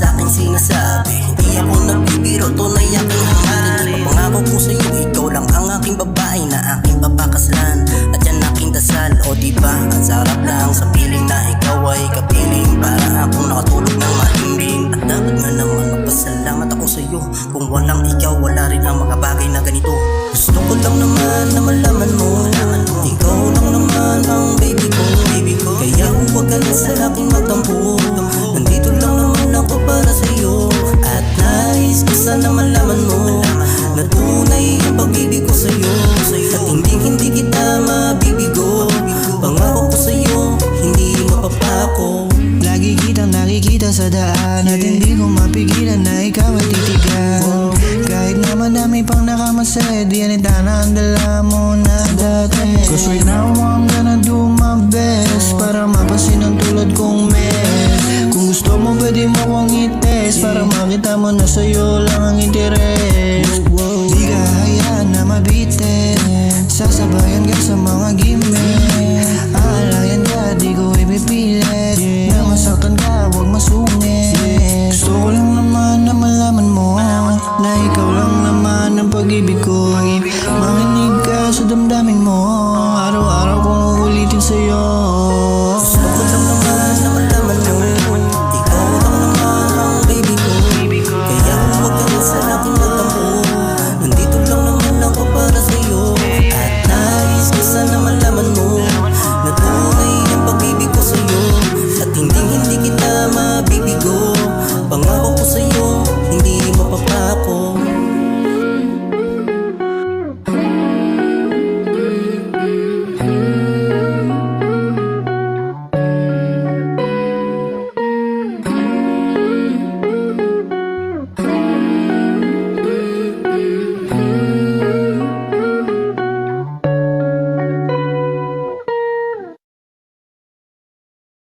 sa'king sinasabi. Hindi ako nagbibiro, tunay aking hangarin. Pangako ko sa'yo, ikaw lang ang aking babae na aking papakaslan. At yan aking dasal, o diba ang sarap lang sa piling na ikaw ay kapiling. Para akong nakatulog ng mahimbing. At dapat nga naman magpasalamat ako sa'yo. Kung walang ikaw, wala rin ang mga bagay na ganito. Gusto ko lang naman na malaman mo, ikaw lang naman ang baby ko. Kaya huwag ka na sa aking magtampo. Nandito lang naman ako para sa'yo. At nais ko sana malaman mo na tunay ang pag-ibig ko sa'yo. At hindi kita mabibigo. Pangako ko sa'yo, hindi mapapako. Lagi kitang nakikita sa daan at hindi ko mapigilan na ikaw ay titigan. Kahit na madami pang nakamasid, yan itana ang dala mo na dati. Cause right now I'm gonna do my best para mapasin ang tulad kong mess. Kung gusto mo pwede mo kong i-test para makita mo na sa'yo lang ang interes. Di ka hayaan na mabitin.